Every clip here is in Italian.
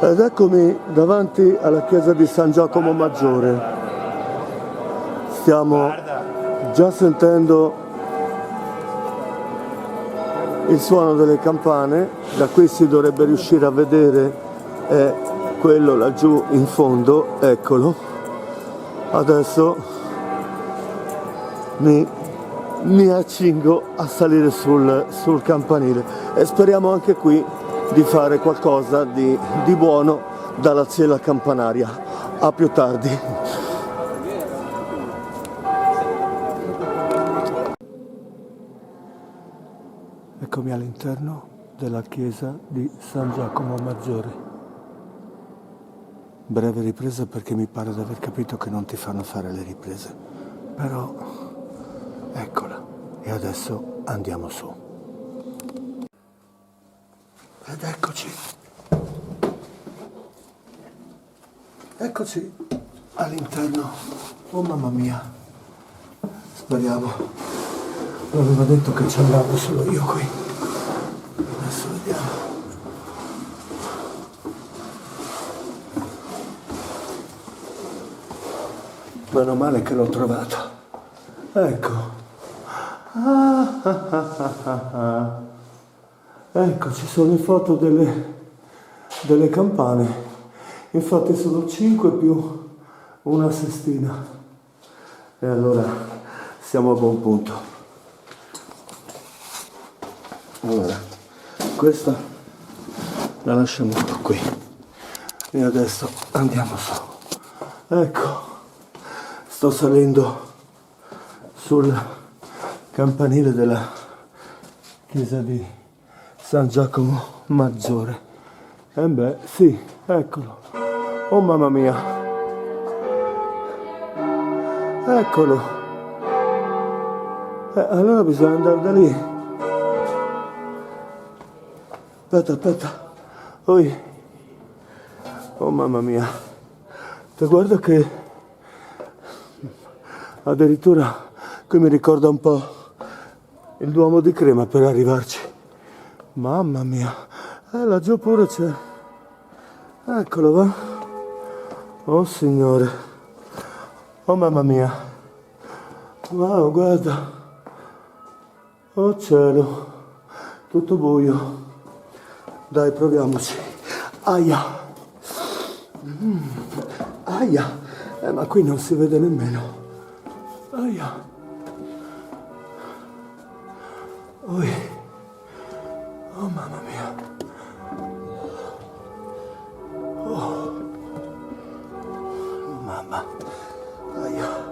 Ed eccomi davanti alla chiesa di San Giacomo Maggiore. Stiamo già sentendo il suono delle campane. Da qui si dovrebbe riuscire a vedere quello laggiù in fondo, eccolo. Adesso mi accingo a salire sul campanile e speriamo anche qui di fare qualcosa di buono dalla zela campanaria. A più tardi. Eccomi all'interno della chiesa di San Giacomo Maggiore. Breve ripresa perché mi pare di aver capito che non ti fanno fare le riprese. Però eccola. E adesso andiamo su. Ed eccoci. Eccoci all'interno. Oh mamma mia. Speriamo. Non aveva detto che ci andavo solo io qui. Adesso vediamo. Meno male che l'ho trovato. Ecco. Ecco, ci sono le foto delle campane. Infatti sono 5 più una sestina. E allora siamo a buon punto. Allora, questa la lasciamo qui. E adesso andiamo su. Ecco, sto salendo sul campanile della chiesa di San Giacomo Maggiore. E beh, sì, eccolo. Oh mamma mia. Eccolo. Allora bisogna andare da lì. Aspetta. Oi. Oh mamma mia. Te guarda che addirittura qui mi ricorda un po' il Duomo di Crema per arrivarci. Mamma mia. Laggiù pure c'è. Eccolo, va. Oh signore. Oh mamma mia. Wow, guarda. Oh cielo. Tutto buio. Dai, proviamoci. Aia. Aia. Ma qui non si vede nemmeno. Aia. Oi. Oh mamma mia. Oh mamma. Aia.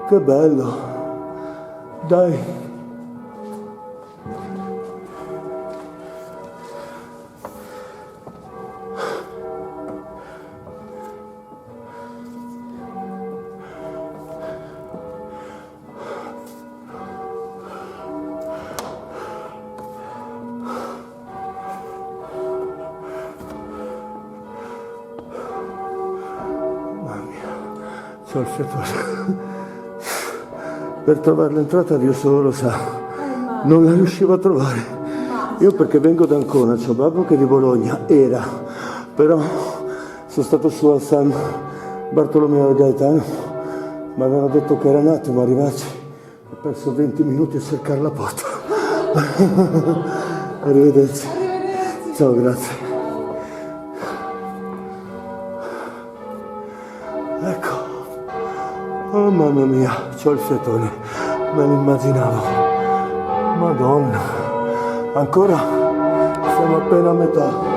Che bello. Dai. C'ho il fiatone. Per trovare l'entrata Dio solo lo sa. Non la riuscivo a trovare. Io perché vengo da Ancona, c'ho babbo che è di Bologna, era. Però sono stato su a San Bartolomeo e Gaetano. Mi avevano detto che era un attimo arrivarci. Ho perso 20 minuti a cercare la porta. Arrivederci. Ciao, grazie. Ecco. Oh mamma mia, c'ho il fiatone, me lo immaginavo. Madonna, ancora siamo appena a metà.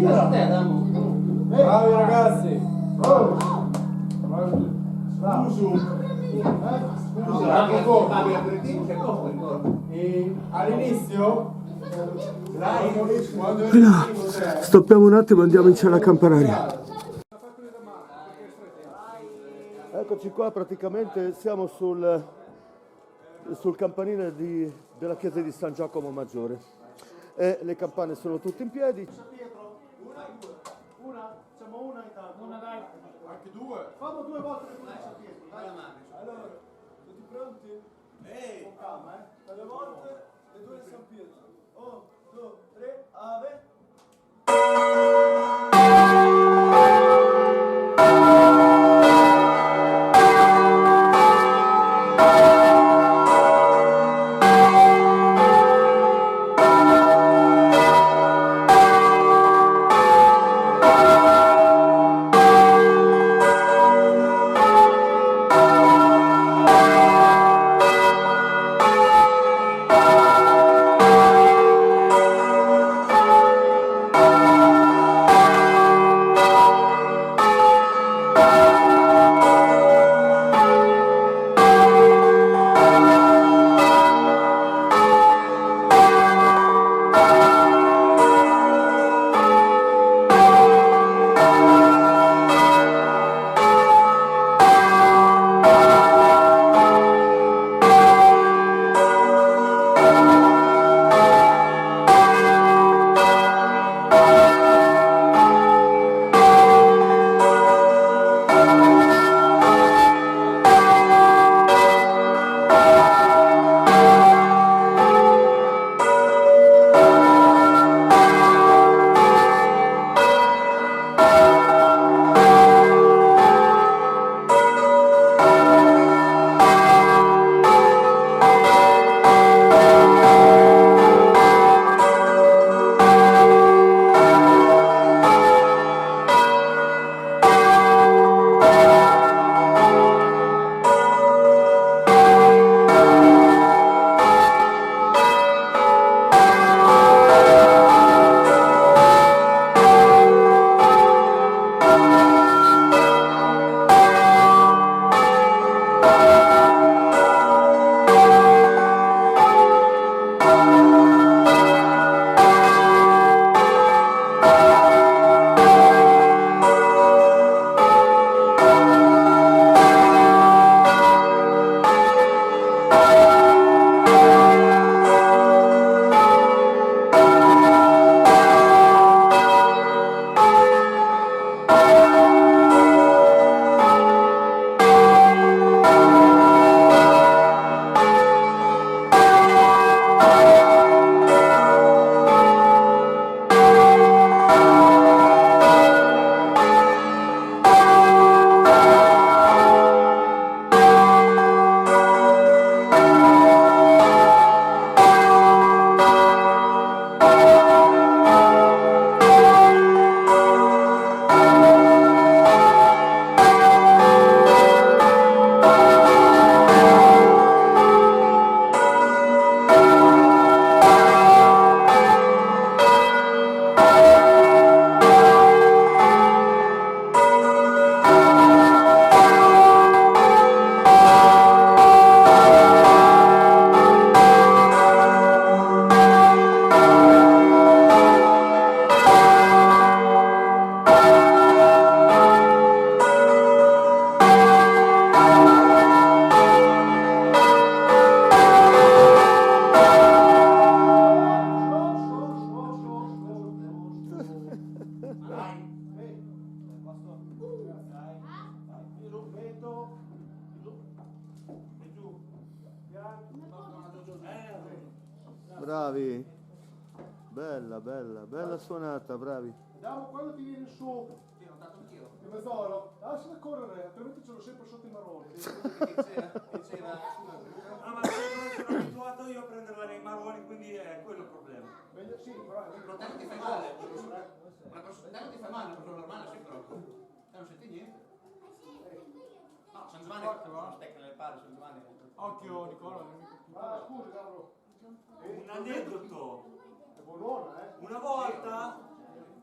Bravi ragazzi! E all'inizio Stoppiamo un attimo e andiamo in cella campanaria. Eccoci qua, praticamente siamo sul campanile della chiesa di San Giacomo Maggiore. E le campane sono tutte in piedi. Una, facciamo una intanto. Una dai. anche due. Fammo 2 volte le pulizia a Pietro. Allora, tutti pronti? Con calma, eh? Per le volte le 2 di San Pietro. 1, 2, 3, ave. Bravi, bella suonata, bravi. Vediamo quando ti vieni su. Il mezz'oro, lasciala correre, altrimenti ce l'ho sempre sotto i marroni. Ah, ma sono abituato io a prenderla nei marroni, quindi è quello il problema. Sì, però Protello ti fa male. Ma protello ti fa male, proprio normale, sì, però. Non senti niente. No, San Giovanni non stecca nelle palle, San Giovanni. occhio Nicola. Scusi, cavolo. Un aneddoto. È buonona, Una volta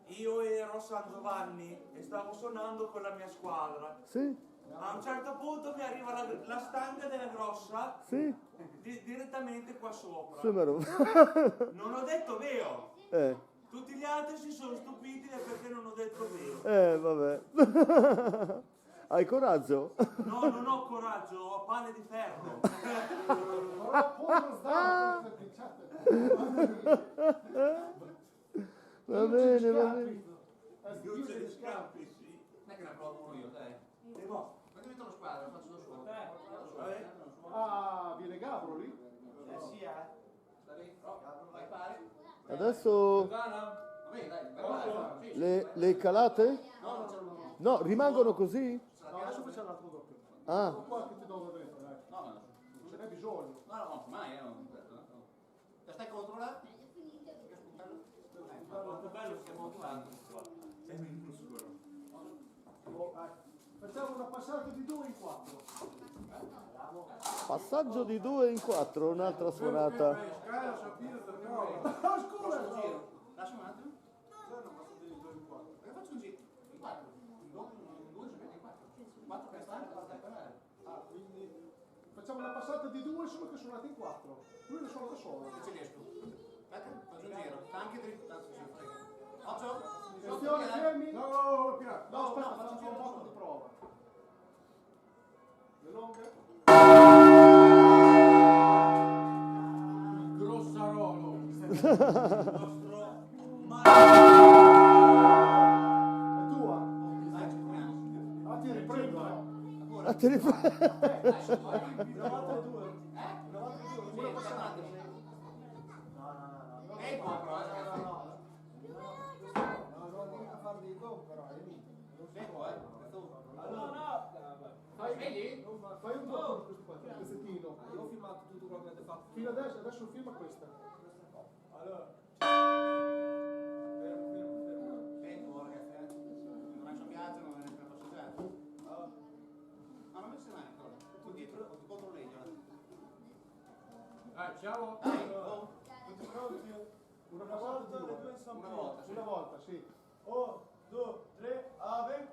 io ero a San Giovanni e stavo suonando con la mia squadra. Sì? A un certo punto mi arriva la stanga della grossa Sì? direttamente qua sopra. Sì, ma no. Non ho detto vero. Eh, Tutti gli altri si sono stupiti del perché non ho detto vero. vabbè. Hai coraggio? No, non ho coraggio, ho pane di ferro. Però poi non stavo per picciate. Va bene, va bene. Giusto gli scampi, sì. Non è che ne provo uno io, dai. E boh. Ma diventa uno squadra, lo faccio da solo. Vabbè. Ah, viene Gabro lì? Sì, Sta lì, vai pari. Adesso Va bene, dai, vai. Sì, le calate? no, non c'è uno. No, rimangono così? No, adesso facciamo l'altro doppio. Ah, Qua che ti do dentro, dai. No, Non ce n'è bisogno. no, mai, no. Te stai contro là? Molto bello, stiamo motivando. Sei minuscolo. Facciamo una passata di 2 in 4. passaggio di 2 in 4, un'altra suonata. Ah, scusa! Lascia un attimo. Faccio un giro. In 4. In 2 ci metti in 4. 4 per stare, per stai. Ah, quindi facciamo una passata di 2 solo che suonate in 4. Lui lo suona da solo. Se ci riesco. Aspetta, faccio un giro. Anche dritto, tanto ci frega. Faccio. Attenzione, fermi! No, piano. No, aspetta, no, faccio faccio un un poco giro di prova. Le longhe? Grossarolo. Il nostro È tua? Dai, ci proviamo. Ah, ti riprendo, no? Ah, te ne fai? Una volta e due. Una volta e due. Sì, Una un passata. attimo. No. Tempo, però. Tempo, Vedi? Fai un po' di questo qua, un pezzettino. Io ho filmato tutto quello che avete fatto. Fino adesso filma questa. Allora. Tempo, ragazzi. Non lascio piacere, non me ne faccio passeggiare. Ma non mi sei mai ancora. Tu dietro, ti controlli. ciao. Dai, oh. Una volta, Una volta, sì. Una volta, sì. 1, 2, 3, ave.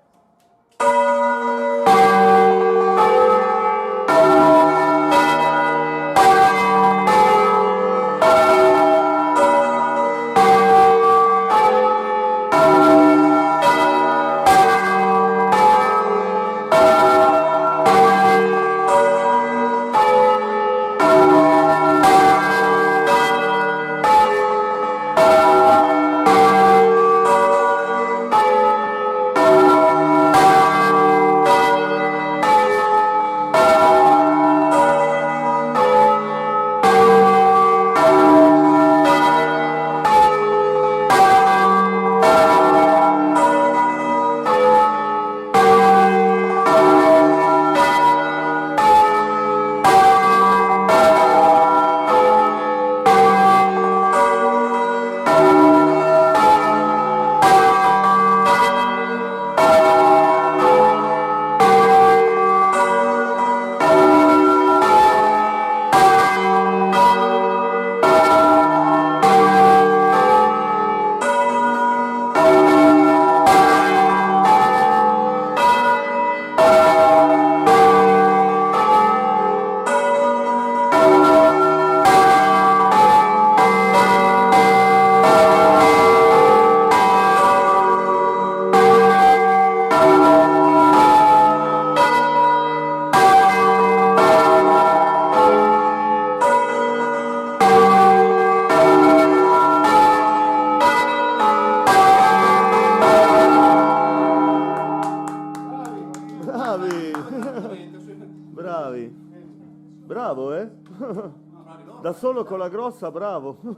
Bravi. Bravo, eh? Da solo con la grossa, bravo. Io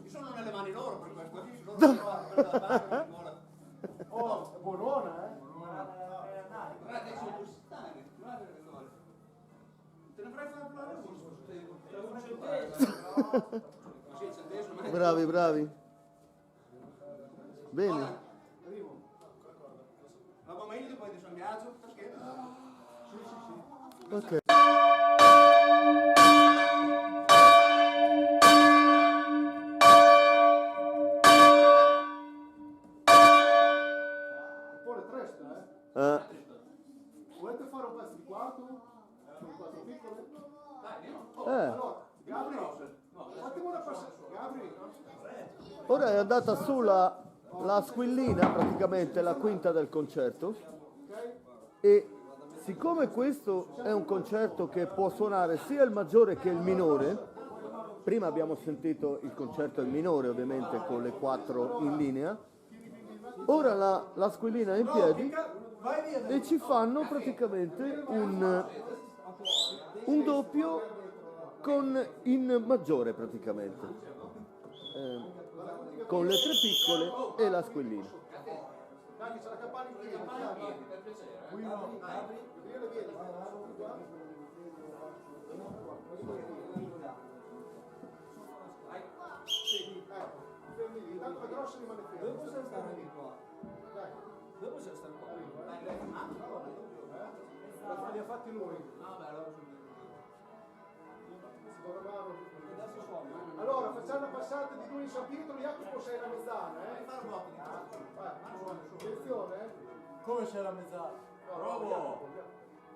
sono nelle mani loro per questo. Loro per la barra, Oh, buonona, eh? guardate, sono due stanche. Guardate che loro. Te ne farei fare plano? Te lo faccio il Sì, il centesimo. Bravi, bravi. Bene. Ma come io poi di San Biagio? Ok. Ora è andata su la squillina, praticamente la quinta del concerto, e siccome questo è un concerto che può suonare sia il maggiore che il minore, prima abbiamo sentito il concerto in minore ovviamente con le 4 in linea, ora la squillina è in piedi e ci fanno praticamente un doppio in maggiore praticamente, con le 3 piccole e la squillina. Dai, c'è la campana in piedi. Per piacere. Fermi lì, tanto la grossa rimane ferma. Dove possiamo stare qua? Dai. Dove possiamo stare qua? Li ha fatti lui. Allora, facciamo una passata di 2 in San Pietro, Jacopo sei la mezzana, Attenzione, Come c'è la mezz'ala? Bravo!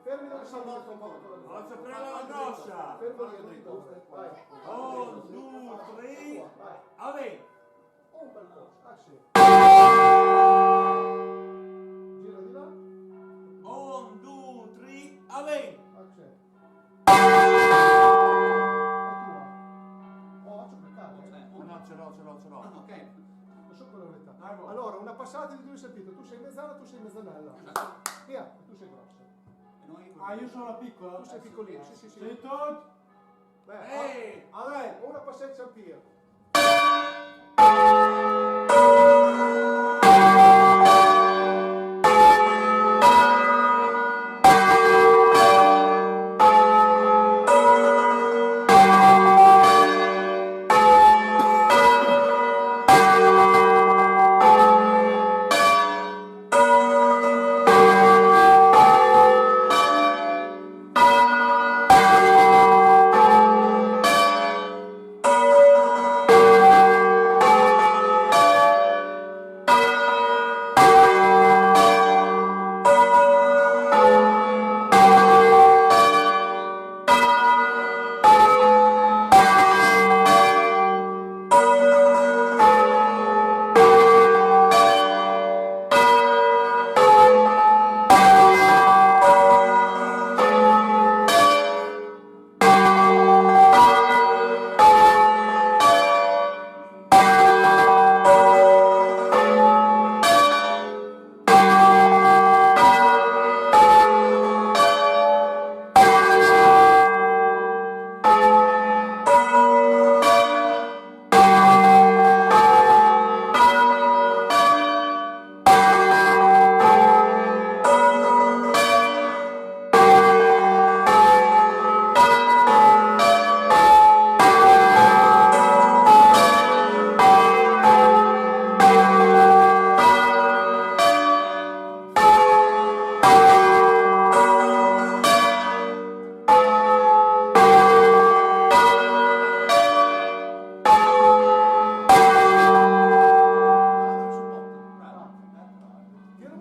Fermi dove sono il comando. Faccia prendere la grossa. Fermo lì, dritto. Vai. 1, 2, 3, avanti. Un bel po'. Gira di là. 1, 2, 3, avanti. Action. Oh, c'ho peccato. No, ce l'ho. Ok. Non so quello che allora, una passata di 2 sentito. Tu sei mezzana, tu sei mezzanella. Via, tu sei grossa. Io sono la piccola. Tu sei piccolino, sì. Sento? Beh, Vabbè. una passata di San Pietro.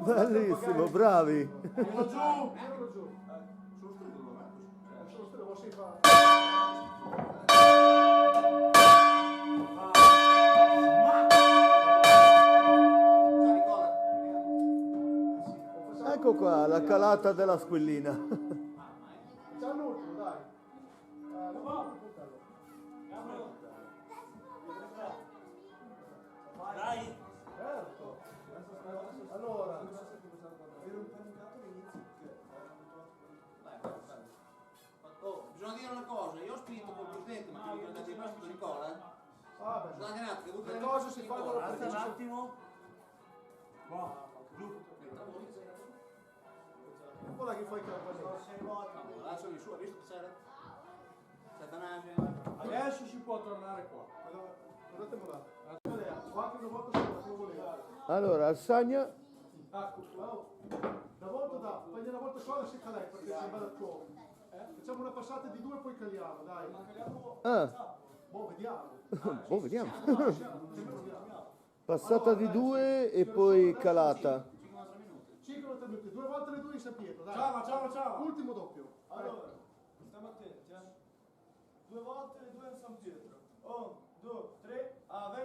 Bellissimo, bravi. Tiralo giù. Sullo stile, lo si fa. Ecco qua la calata della squillina. C'è l'ultimo, dai. Dai. Certo. Allora, Oh, bisogna dire una cosa, io ho spinto col presidente, ma che mi ha detto Nicola. vabbè. Scusate un attimo, Le cose si fanno alla Aspetta un precisione. attimo. Qua. Giù. Guarda che fai campanello. Adesso di su, ha visto che c'era? Satanage. Adesso si può tornare qua. Guardate là. Quattro una volta sola, se lo voleva. Allora, Alsagna, Una volta da, fagli una volta sola si cala perché si va da tuo. Facciamo una passata di 2 poi caliamo, dai. Boh, vediamo. boh, vediamo. Proviamo. Passata di 2 e poi calata. 5 minuti, 2 volte le 2 in San Pietro, dai. Ciao. Ultimo doppio. Allora, stiamo attenti, 2 volte le 2 in San Pietro. 1, 2, 3, avanti.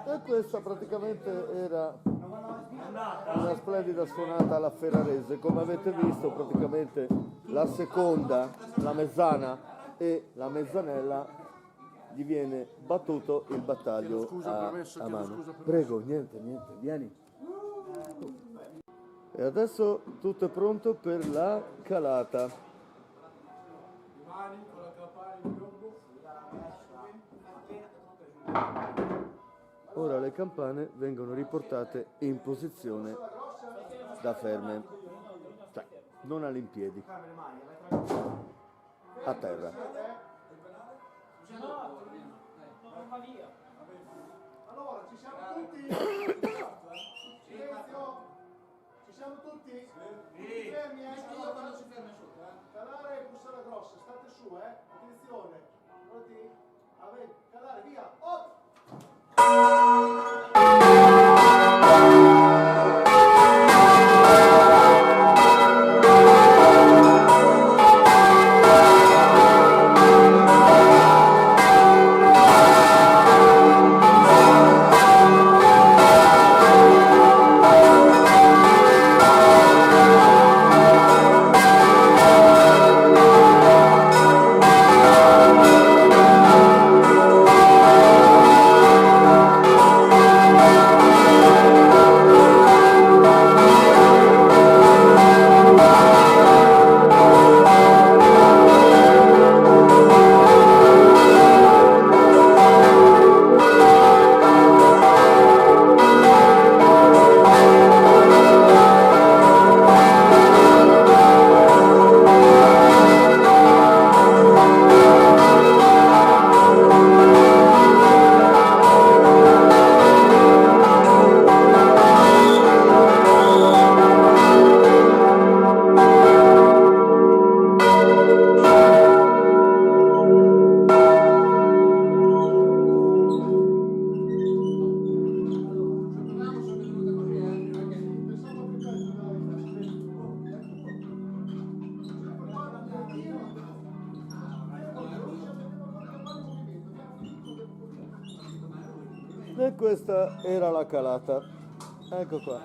E questa praticamente era una splendida suonata alla Ferrarese. Come avete visto, praticamente la seconda, la mezzana e la mezzanella, gli viene battuto il battaglio a mano. Prego, niente, vieni. E adesso tutto è pronto per la calata. Mani con la campana in piombo. Ora le campane vengono riportate in posizione da ferme, cioè non all'impiedi, a terra. Allora, ci siamo tutti? Silenzio! Ci siamo tutti? Sì. Fermi, Io quando si ferma su. calare e bussare grossa, state su, attenzione. Pronti? Calare, via! Op! E questa era la calata. Ecco qua.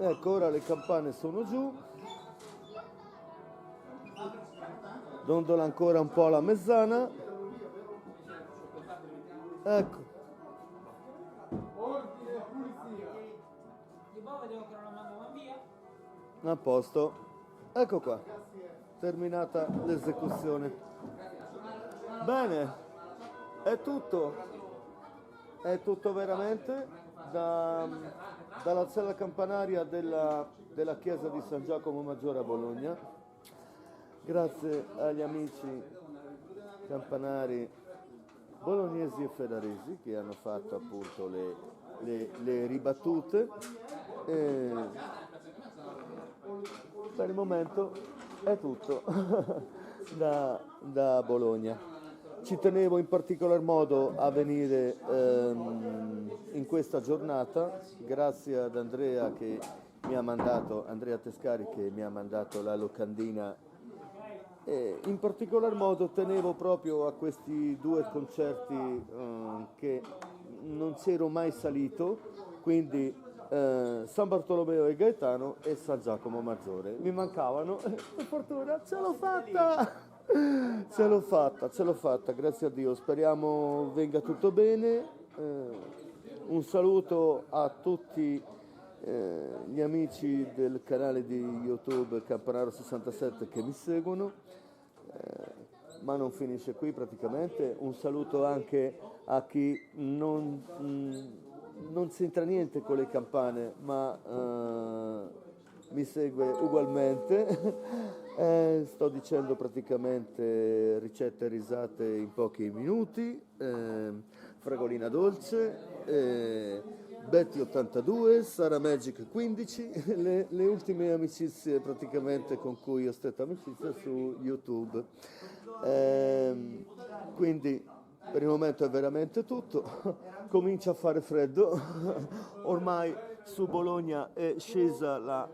Ecco, ora le campane sono giù. Dondola ancora un po' la mezzana. Ecco, Ordine e pulizia. Di poi vedevo che non la mandavano via. a posto. Ecco qua, terminata l'esecuzione. Bene, è tutto. È tutto veramente dalla cella campanaria della chiesa di San Giacomo Maggiore a Bologna. Grazie agli amici campanari bolognesi e ferraresi che hanno fatto appunto le ribattute. E per il momento è tutto da Bologna. Ci tenevo in particolar modo a venire in questa giornata, grazie ad Andrea Tescari che mi ha mandato la locandina. E in particolar modo tenevo proprio a questi due concerti che non c'ero mai salito, quindi San Bartolomeo e Gaetano e San Giacomo Maggiore. Mi mancavano, per fortuna ce l'ho fatta! Ce l'ho fatta, grazie a Dio. Speriamo venga tutto bene. Un saluto a tutti gli amici del canale di YouTube Campanaro 67 che mi seguono, ma non finisce qui praticamente. Un saluto anche a chi non c'entra niente con le campane, ma mi segue ugualmente. Sto dicendo praticamente ricette e risate in pochi minuti, Fragolina Dolce, Betty 82, Sara Magic 15, le ultime amicizie praticamente con cui ho stretto amicizia su YouTube. Quindi per il momento è veramente tutto. Comincia a fare freddo, ormai su Bologna è scesa la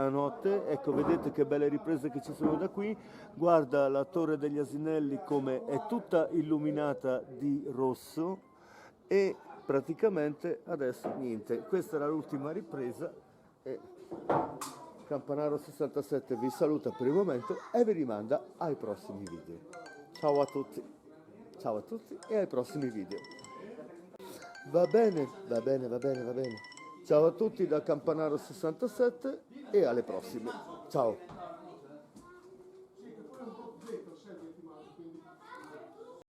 notte. Ecco, vedete che belle riprese che ci sono da qui. Guarda la Torre degli Asinelli come è tutta illuminata di rosso. E praticamente adesso niente, questa era l'ultima ripresa e Campanaro 67 vi saluta per il momento e vi rimanda ai prossimi video. Ciao a tutti e ai prossimi video. Va bene. Ciao a tutti da Campanaro 67 e alle prossime. Ciao.